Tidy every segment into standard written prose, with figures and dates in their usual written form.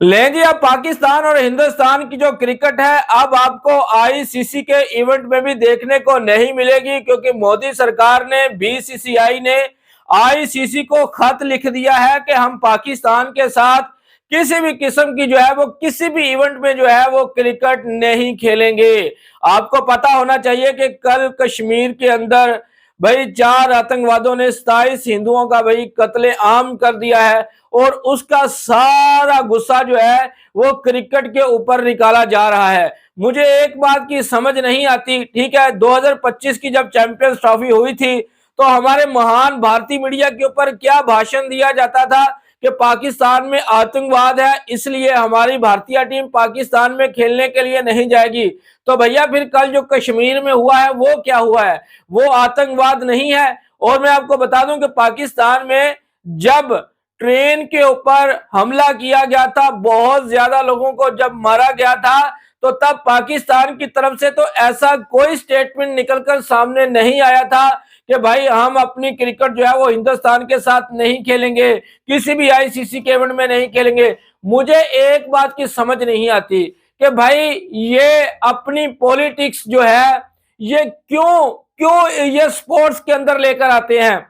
ले जी, अब पाकिस्तान और हिंदुस्तान की जो क्रिकेट है अब आपको आईसीसी के इवेंट में भी देखने को नहीं मिलेगी, क्योंकि मोदी सरकार ने, बीसीसीआई ने आईसीसी को खत लिख दिया है कि हम पाकिस्तान के साथ किसी भी किस्म की जो है वो किसी भी इवेंट में जो है वो क्रिकेट नहीं खेलेंगे। आपको पता होना चाहिए कि कल कश्मीर के अंदर भाई 4 आतंकवादियों ने 27 हिंदुओं का भाई कत्ले आम कर दिया है, और उसका सारा गुस्सा जो है वो क्रिकेट के ऊपर निकाला जा रहा है। मुझे एक बात की समझ नहीं आती, ठीक है, 2025 की जब चैंपियंस ट्रॉफी हुई थी तो हमारे महान भारतीय मीडिया के ऊपर क्या भाषण दिया जाता था कि पाकिस्तान में आतंकवाद है, इसलिए हमारी भारतीय टीम पाकिस्तान में खेलने के लिए नहीं जाएगी। तो भैया फिर कल जो कश्मीर में हुआ है वो क्या हुआ है? वो आतंकवाद नहीं है। और मैं आपको बता दूं कि पाकिस्तान में जब ट्रेन के ऊपर हमला किया गया था, बहुत ज्यादा लोगों को जब मारा गया था, तो तब पाकिस्तान की तरफ से तो ऐसा कोई स्टेटमेंट निकलकर सामने नहीं आया था कि भाई हम अपनी क्रिकेट जो है वो हिंदुस्तान के साथ नहीं खेलेंगे, किसी भी आईसीसी के इवेंट में नहीं खेलेंगे। मुझे एक बात की समझ नहीं आती कि भाई ये अपनी पॉलिटिक्स जो है ये क्यों क्यों ये स्पोर्ट्स के अंदर लेकर आते हैं।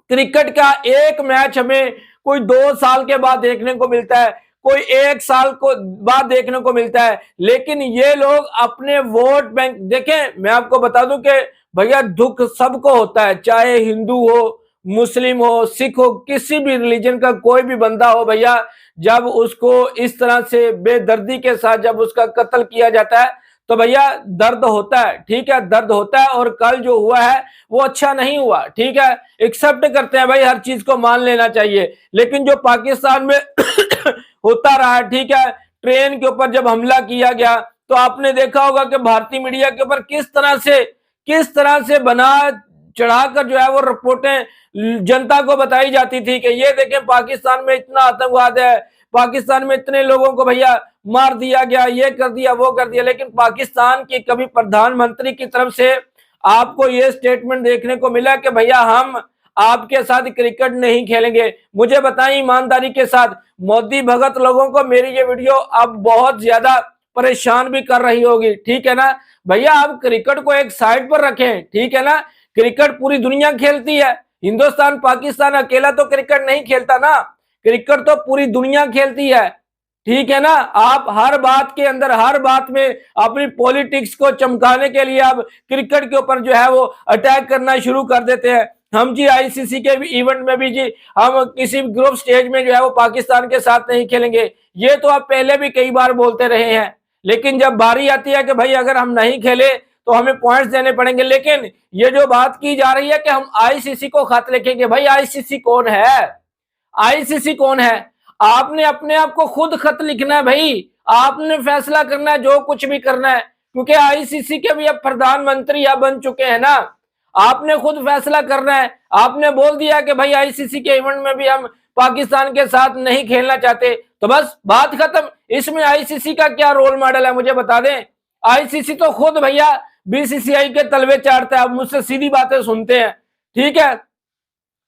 क्रिकेट का एक मैच हमें कोई 2 साल के बाद देखने को मिलता है, कोई 1 साल को बाद देखने को मिलता है, लेकिन ये लोग अपने वोट बैंक देखें। मैं आपको बता दूं कि भैया दुख सबको होता है, चाहे हिंदू हो, मुस्लिम हो, सिख हो, किसी भी रिलीजन का कोई भी बंदा हो भैया, जब उसको इस तरह से बेदर्दी के साथ जब उसका कत्ल किया जाता है तो भैया दर्द होता है, ठीक है, दर्द होता है। और कल जो हुआ है वो अच्छा नहीं हुआ, ठीक है, एक्सेप्ट करते हैं भाई, हर चीज को मान लेना चाहिए। लेकिन जो पाकिस्तान में होता रहा, ठीक है, ट्रेन के ऊपर जब हमला किया गया तो आपने देखा होगा कि भारतीय मीडिया के ऊपर किस तरह से बना चढ़ाकर जो है वो रिपोर्टें जनता को बताई जाती थी कि ये देखें पाकिस्तान में इतना आतंकवाद है, पाकिस्तान में इतने लोगों को भैया मार दिया गया, ये कर दिया वो कर दिया। लेकिन पाकिस्तान की कभी प्रधानमंत्री की तरफ से आपको ये स्टेटमेंट देखने को मिला कि भैया हम आपके साथ क्रिकेट नहीं खेलेंगे? मुझे बताएं ईमानदारी के साथ, मोदी भगत लोगों को मेरी ये वीडियो अब बहुत ज्यादा परेशान भी कर रही होगी, ठीक है ना भैया। आप क्रिकेट को एक साइड पर रखें, ठीक है ना, क्रिकेट पूरी दुनिया खेलती है, हिंदुस्तान पाकिस्तान अकेला तो क्रिकेट नहीं खेलता ना, क्रिकेट तो पूरी दुनिया खेलती है, ठीक है ना। आप हर बात के अंदर, हर बात में अपनी पॉलिटिक्स को चमकाने के लिए आप क्रिकेट के ऊपर जो है वो अटैक करना शुरू कर देते हैं। हम जी आईसीसी के इवेंट में भी जी हम किसी ग्रुप स्टेज में जो है वो पाकिस्तान के साथ नहीं खेलेंगे, ये तो आप पहले भी कई बार बोलते रहे हैं। लेकिन जब बारी आती है कि भाई अगर हम नहीं खेले तो हमें पॉइंट्स देने पड़ेंगे, लेकिन ये जो बात की जा रही है कि हम आईसीसी को खत लिखेंगे, भाई आईसीसी कौन है? आईसीसी कौन है? आपने अपने आप को खुद खत लिखना है भाई, आपने फैसला करना है जो कुछ भी करना है, क्योंकि आईसीसी के भी अब प्रधानमंत्री अब बन चुके हैं ना। आपने खुद फैसला करना है, आपने बोल दिया कि भाई आईसीसी के इवेंट में भी हम पाकिस्तान के साथ नहीं खेलना चाहते, तो बस बात खत्म। इसमें आईसीसी का क्या रोल मॉडल है मुझे बता दें? आईसीसी तो खुद भैया बीसीसीआई के तलवे चाटता है। आप मुझसे सीधी बातें सुनते हैं, ठीक है,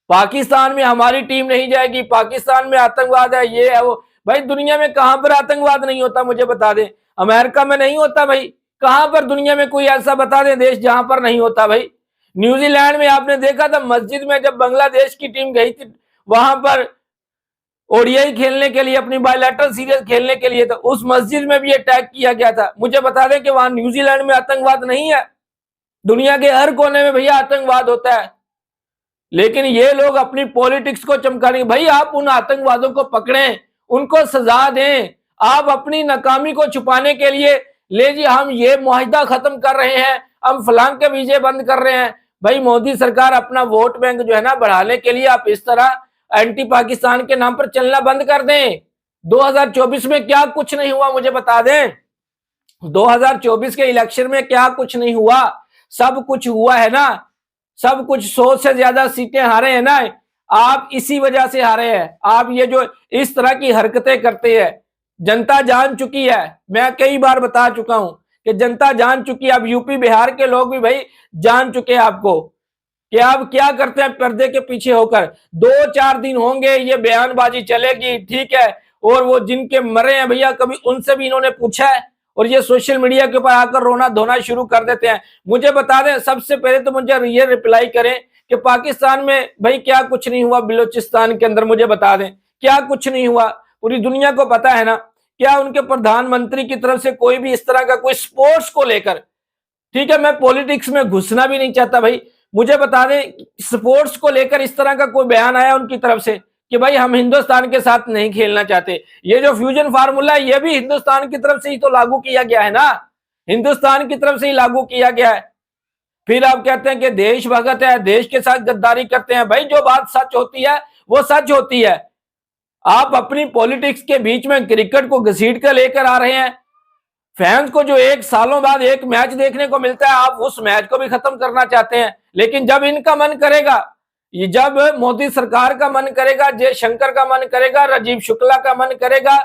पाकिस्तान में हमारी टीम नहीं जाएगी, पाकिस्तान में आतंकवाद है, ये है वो। भाई दुनिया में कहां पर आतंकवाद नहीं होता मुझे बता दें? अमेरिका में नहीं होता भाई? कहां पर दुनिया में कोई ऐसा बता दें देश जहां पर नहीं होता भाई? न्यूजीलैंड में आपने देखा था मस्जिद में जब बांग्लादेश की टीम गई थी वहां पर ओडीआई खेलने के लिए, अपनी बायलैटरल सीरीज खेलने के लिए, तो उस मस्जिद में भी अटैक किया गया था। मुझे बता दें कि वहां न्यूजीलैंड में आतंकवाद नहीं है? दुनिया के हर कोने में भैया आतंकवाद होता है। लेकिन ये लोग अपनी पॉलिटिक्स को चमकाने, भाई आप उन आतंकवादियों को पकड़ें, उनको सजा दें। आप अपनी नाकामी को छुपाने के लिए ले जी हम ये मुआहिदा खत्म कर रहे हैं, हम फलांग के वीजे बंद कर रहे हैं। भाई मोदी सरकार अपना वोट बैंक जो है ना बढ़ाने के लिए आप इस तरह एंटी पाकिस्तान के नाम पर चलना बंद कर दें। 2024 में क्या कुछ नहीं हुआ मुझे बता दें? 2024 के इलेक्शन में क्या कुछ नहीं हुआ? सब कुछ हुआ है ना, सब कुछ। 100 से ज्यादा सीटें हारे हैं ना, आप इसी वजह से हारे हैं। आप ये जो इस तरह की हरकतें करते हैं, जनता जान चुकी है, मैं कई बार बता चुका हूं कि जनता जान चुकी है। अब यूपी बिहार के लोग भी भाई जान चुके हैं आपको कि आप क्या करते हैं पर्दे के पीछे होकर। 2-4 दिन होंगे, ये बयानबाजी चलेगी, ठीक है, और वो जिनके मरे हैं भैया कभी उनसे भी इन्होंने पूछा है? और ये सोशल मीडिया के ऊपर आकर रोना धोना शुरू कर देते हैं। मुझे बता दें, सबसे पहले तो मुझे ये रिप्लाई करें कि पाकिस्तान में भाई क्या कुछ नहीं हुआ, बलूचिस्तान के अंदर मुझे बता दें क्या कुछ नहीं हुआ। पूरी दुनिया को पता है ना। क्या उनके प्रधानमंत्री की तरफ से कोई भी इस तरह का कोई स्पोर्ट्स को लेकर, ठीक है, मैं पॉलिटिक्स में घुसना भी नहीं चाहता भाई, मुझे बता दें स्पोर्ट्स को लेकर इस तरह का कोई बयान आया उनकी तरफ से कि भाई हम हिंदुस्तान के साथ नहीं खेलना चाहते? ये जो फ्यूजन फार्मूला है ये भी हिंदुस्तान की तरफ से ही तो लागू किया गया है ना, हिंदुस्तान की तरफ से ही लागू किया गया है। फिर आप कहते हैं कि देश भगत है, देश के साथ गद्दारी करते हैं। भाई जो बात सच होती है वो सच होती है। आप अपनी पॉलिटिक्स के बीच में क्रिकेट को घसीट कर लेकर आ रहे हैं। फैंस को जो एक सालों बाद एक मैच देखने को मिलता है, आप उस मैच को भी खत्म करना चाहते हैं। लेकिन जब इनका मन करेगा, ये जब मोदी सरकार का मन करेगा, जयशंकर का मन करेगा, राजीव शुक्ला का मन करेगा,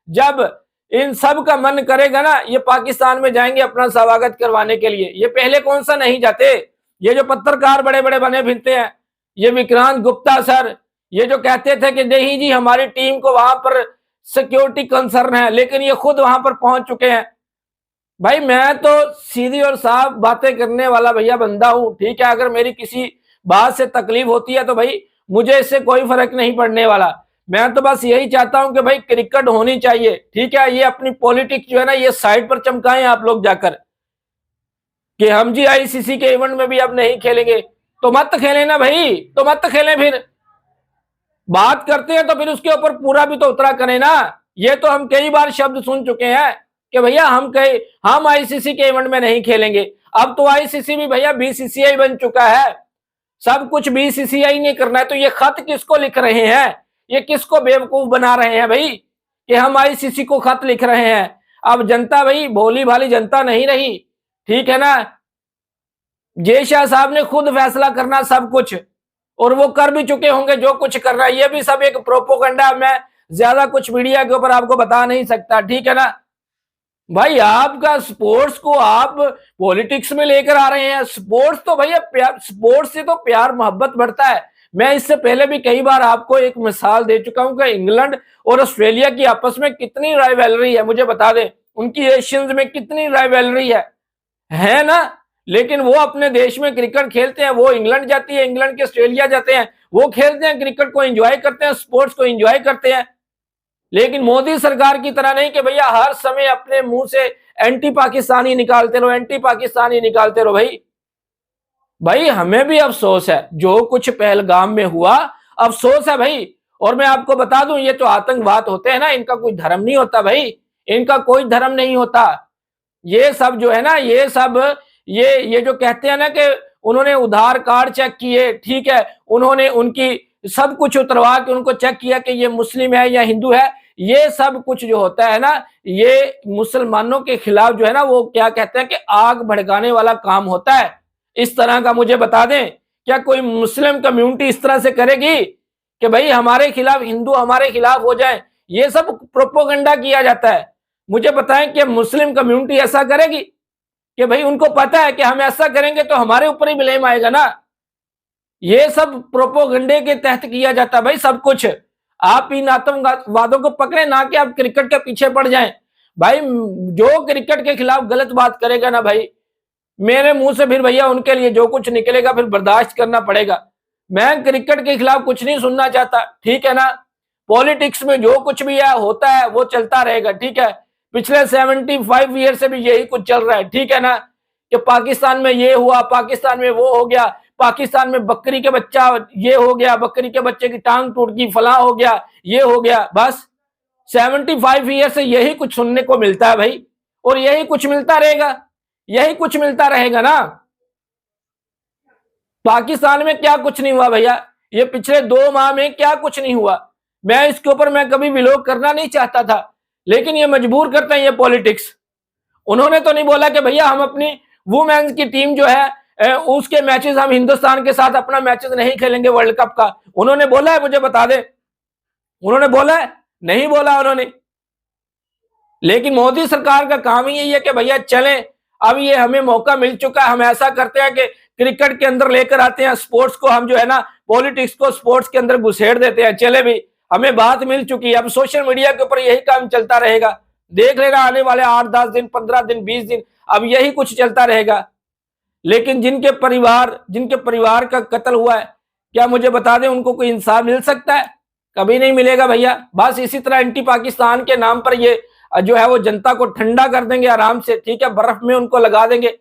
जब इन सब का मन करेगा ना, ये पाकिस्तान में जाएंगे अपना स्वागत करवाने के लिए। ये पहले कौन सा नहीं जाते? ये जो पत्रकार बड़े बड़े बने फिरते हैं, ये विक्रांत गुप्ता सर, ये जो कहते थे कि नहीं जी हमारी टीम को वहां पर सिक्योरिटी कंसर्न है, लेकिन ये खुद वहां पर पहुंच चुके हैं। भाई मैं तो सीधी और साफ बातें करने वाला भैया बंदा हूं, ठीक है। अगर मेरी किसी बात से तकलीफ होती है तो भाई मुझे इससे कोई फर्क नहीं पड़ने वाला। मैं तो बस यही चाहता हूं कि भाई क्रिकेट होनी चाहिए, ठीक है। ये अपनी पॉलिटिक्स जो है ना ये साइड पर चमकाएं आप लोग जाकर कि हम जी आईसीसी के इवेंट में भी अब नहीं खेलेंगे। तो मत खेलें ना भाई, तो मत खेलें। फिर बात करते हैं तो फिर उसके ऊपर पूरा भी तो उतरा करें ना। ये तो हम कई बार शब्द सुन चुके हैं कि भैया हम आईसीसी के इवेंट में नहीं खेलेंगे। अब तो आईसीसी भी भैया बीसीसीआई बन चुका है, सब कुछ बीसीसीआई ने करना है। तो ये खत किसको लिख रहे हैं? ये किसको बेवकूफ बना रहे हैं भाई कि हम आईसीसी को खत लिख रहे हैं? अब जनता भाई भोली भाली जनता नहीं रही, ठीक है ना। जय शाह साहब ने खुद फैसला करना सब कुछ, और वो कर भी चुके होंगे जो कुछ कर रहा है। ये भी सब एक प्रोपोगंडा, मैं ज्यादा कुछ मीडिया के ऊपर आपको बता नहीं सकता, ठीक है ना। भाई आपका स्पोर्ट्स को आप पॉलिटिक्स में लेकर आ रहे हैं। स्पोर्ट्स तो भैया प्यार, स्पोर्ट्स से तो प्यार मोहब्बत बढ़ता है। मैं इससे पहले भी कई बार आपको एक मिसाल दे चुका हूं कि इंग्लैंड और ऑस्ट्रेलिया की आपस में कितनी राइवलरी है, मुझे बता दें उनकी एशियंस में कितनी राइवलरी है ना। लेकिन वो अपने देश में क्रिकेट खेलते हैं, वो इंग्लैंड जाती है, इंग्लैंड के ऑस्ट्रेलिया जाते हैं, वो खेलते हैं क्रिकेट को, एंजॉय करते हैं, स्पोर्ट्स को एंजॉय करते हैं। लेकिन मोदी सरकार की तरह नहीं कि भैया हर समय अपने मुंह से एंटी पाकिस्तानी निकालते रहो, एंटी पाकिस्तानी निकालते रहो। भाई हमें भी अफसोस है जो कुछ पहलगाम में हुआ, अफसोस है भाई। और मैं आपको बता दूं ये तो आतंकवाद होते हैं ना, इनका कोई धर्म नहीं होता भाई, इनका कोई धर्म नहीं होता। ये सब जो है ना, ये सब ये जो कहते हैं ना कि उन्होंने उधार कार्ड चेक किए, ठीक है, उन्होंने उनकी सब कुछ उतरवा के उनको चेक किया कि ये मुस्लिम है या हिंदू है। ये सब कुछ जो होता है ना, ये मुसलमानों के खिलाफ जो है ना, वो क्या कहते हैं कि आग भड़काने वाला काम होता है। इस तरह का मुझे बता दें, क्या कोई मुस्लिम कम्युनिटी इस तरह से करेगी कि भाई हमारे खिलाफ हिंदू हमारे खिलाफ हो जाए? ये सब प्रोपोगंडा किया जाता है। मुझे बताएं कि मुस्लिम कम्युनिटी ऐसा करेगी कि भाई उनको पता है कि हम ऐसा करेंगे तो हमारे ऊपर ही ब्लेम आएगा ना। ये सब प्रोपोगंडे के तहत किया जाता है भाई सब कुछ। आप इन आतंकवादों को पकड़े ना कि आप क्रिकेट के पीछे पड़ जाएं। भाई जो क्रिकेट के खिलाफ गलत बात करेगा ना भाई, मेरे मुंह से फिर भैया उनके लिए जो कुछ निकलेगा फिर बर्दाश्त करना पड़ेगा। मैं क्रिकेट के खिलाफ कुछ नहीं सुनना चाहता, ठीक है ना। पॉलिटिक्स में जो कुछ भी है होता है वो चलता रहेगा, ठीक है। पिछले 75 ईयर से भी यही कुछ चल रहा है, ठीक है ना, कि पाकिस्तान में ये हुआ, पाकिस्तान में वो हो गया, पाकिस्तान में बकरी के बच्चा ये हो गया, बकरी के बच्चे की टांग टूट गई, फलां हो गया, ये हो गया। बस 75 ईयर से यही कुछ सुनने को मिलता है भाई, और यही कुछ मिलता रहेगा, यही कुछ मिलता रहेगा ना। पाकिस्तान में क्या कुछ नहीं हुआ भैया, ये पिछले 2 माह में क्या कुछ नहीं हुआ। मैं इसके ऊपर मैं कभी विलोक करना नहीं चाहता था, लेकिन ये मजबूर करते हैं ये पॉलिटिक्स। उन्होंने तो नहीं बोला कि भैया हम अपनी वुमेन्स की टीम जो है उसके मैचेस हम हिंदुस्तान के साथ अपना मैचेस नहीं खेलेंगे वर्ल्ड कप का। उन्होंने बोला है? मुझे बता दे, उन्होंने बोला है? नहीं बोला उन्होंने। लेकिन मोदी सरकार का काम ही यही है कि भैया चलें, अब ये हमें मौका मिल चुका है, हम ऐसा करते हैं कि क्रिकेट के अंदर लेकर आते हैं स्पोर्ट्स को, हम जो है ना पॉलिटिक्स को स्पोर्ट्स के अंदर घुसेड़ देते हैं। चले भी हमें बात मिल चुकी है। अब सोशल मीडिया के ऊपर यही काम चलता रहेगा, देख लेना आने वाले 8-10 दिन, 15 दिन, 20 दिन, अब यही कुछ चलता रहेगा। लेकिन जिनके परिवार का कत्ल हुआ है, क्या मुझे बता दें उनको कोई इंसाफ मिल सकता है? कभी नहीं मिलेगा भैया। बस इसी तरह एंटी पाकिस्तान के नाम पर ये जो है वो जनता को ठंडा कर देंगे आराम से, ठीक है, बर्फ में उनको लगा देंगे,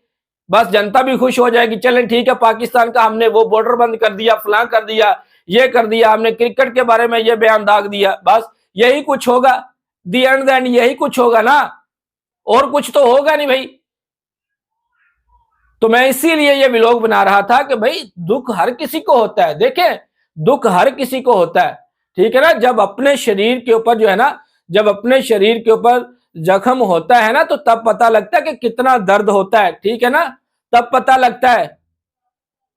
बस जनता भी खुश हो जाएगी। चलें ठीक है, पाकिस्तान का हमने वो बॉर्डर बंद कर दिया, फलां कर दिया, ये कर दिया, हमने क्रिकेट के बारे में ये बयान दाग दिया, बस यही कुछ होगा। दी एंड यही कुछ होगा ना, और कुछ तो होगा नहीं भाई। तो मैं इसीलिए ये व्लॉग बना रहा था कि भाई दुख हर किसी को होता है, देखें दुख हर किसी को होता है, ठीक है ना। जब अपने शरीर के ऊपर जो है ना, जब अपने शरीर के ऊपर जख्म होता है ना, तो तब पता लगता है कि कितना दर्द होता है, ठीक है ना, तब पता लगता है।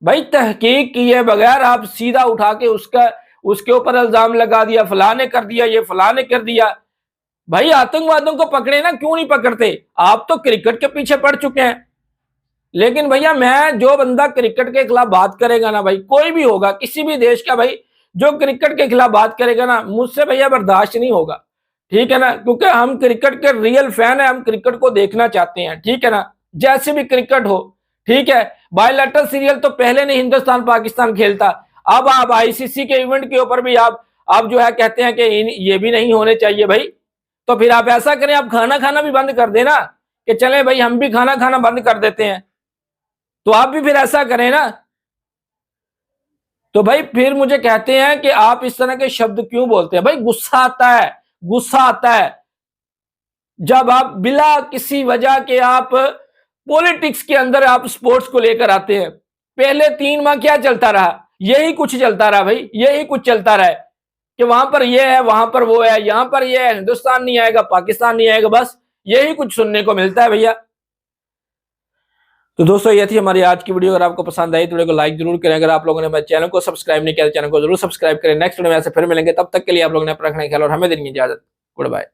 भाई तहकीक किए बगैर आप सीधा उठा के उसके ऊपर इल्जाम लगा दिया, फलाने कर दिया, ये फलाने कर दिया। भाई आतंकवादियों को पकड़े ना, क्यों नहीं पकड़ते? आप तो क्रिकेट के पीछे पड़ चुके हैं। लेकिन भैया मैं, जो बंदा क्रिकेट के खिलाफ बात करेगा ना भाई, कोई भी होगा किसी भी देश का भाई, जो क्रिकेट के खिलाफ बात करेगा ना, मुझसे भैया बर्दाश्त नहीं होगा, ठीक है ना। क्योंकि हम क्रिकेट के रियल फैन है, हम क्रिकेट को देखना चाहते हैं, ठीक है ना, जैसे भी क्रिकेट हो, ठीक है। बायलैटरल सीरियल तो पहले नहीं हिंदुस्तान पाकिस्तान खेलता, अब आप आईसीसी के इवेंट के ऊपर भी आप जो है कहते हैं कि ये भी नहीं होने चाहिए भाई। तो फिर आप ऐसा करें, आप खाना खाना भी बंद कर देना, कि चले भाई हम भी खाना खाना बंद कर देते हैं, तो आप भी फिर ऐसा करें ना। तो भाई फिर मुझे कहते हैं कि आप इस तरह के शब्द क्यों बोलते हैं? भाई गुस्सा आता है, गुस्सा आता है जब आप बिला किसी वजह के आप पॉलिटिक्स के अंदर आप स्पोर्ट्स को लेकर आते हैं। पहले 3 माह क्या चलता रहा? यही कुछ चलता रहा भाई, यही कुछ चलता रहा है कि वहां पर ये है, वहां पर वो है, यहां पर ये है, हिंदुस्तान नहीं आएगा, पाकिस्तान नहीं आएगा, बस यही कुछ सुनने को मिलता है भैया। तो दोस्तों ये थी हमारी आज की वीडियो। अगर आपको पसंद आई तो वीडियो को लाइक जरूर करें। अगर आप लोगों ने मेरे चैनल को सब्सक्राइब नहीं किया तो चैनल को जरूर सब्सक्राइब करें। नेक्स्ट वीडियो में ऐसे फिर मिलेंगे, तब तक के लिए आप लोगों ने अपना ख्याल और हमें देने की इजाजत। Good bye.